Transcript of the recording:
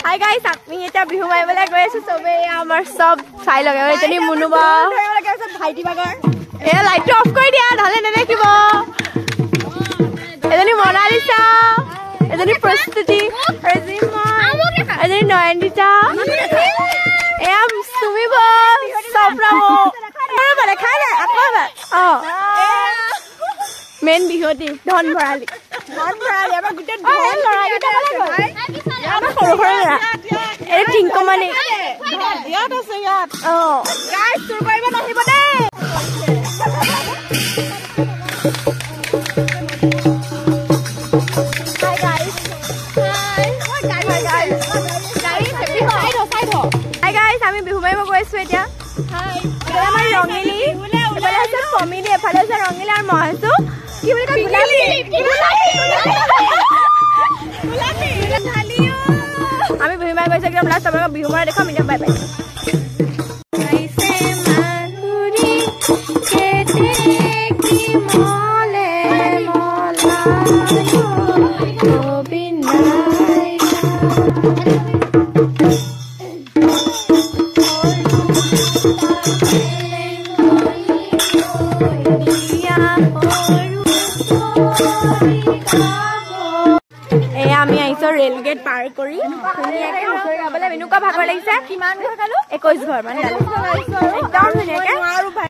hi guys আমি এটা বিহু মাৰিবলৈ গৈ আছো সবে আমাৰ সব চাই লগে এজনী মুনুবা ভাইটি বাগৰ এ লাইটটো অফ কৰি দিয়া নহলে নেদেখিব এজনী মনালিসা এজনী প্ৰস্তুতি এজনী নয়নিতা এম সুমিব সপ্ৰামো মানে খালে আকৌ মেন বিহুতি ধন ভৰালি আমাৰ গুটে ধন লৰা গিটা কলে গল আমাৰ সৰু সৰু লৰা এ টিংকো মানে ইয়াত আছে ইয়াত গাইস চুৰ কৰিব নাহিব দে হাই গাইস হাই গাইস আমি বিহু মাৰিব গৈ আছো এতিয়া হাই আমাৰ ৰঙিলি এফালে আছে ফমিলি এফালে আছে ৰঙিলি আৰু মই আছো কি বুলি কয় গুলাবি আমি বিহু মাৰিব গৈছো একদম লাষ্ট আপোনালোকক বিহু মাৰা দেখাম এতিয়া বাই বাই আমি আইছো ৰেল গেট পাৰ কৰি ধুনীয়াকে হুঁচৰি গাবলৈ এনেকুৱা ভাগৰ লাগিছে কিমান ঘৰ খালো 21 ঘৰ মানে একদম ধুনীয়াকে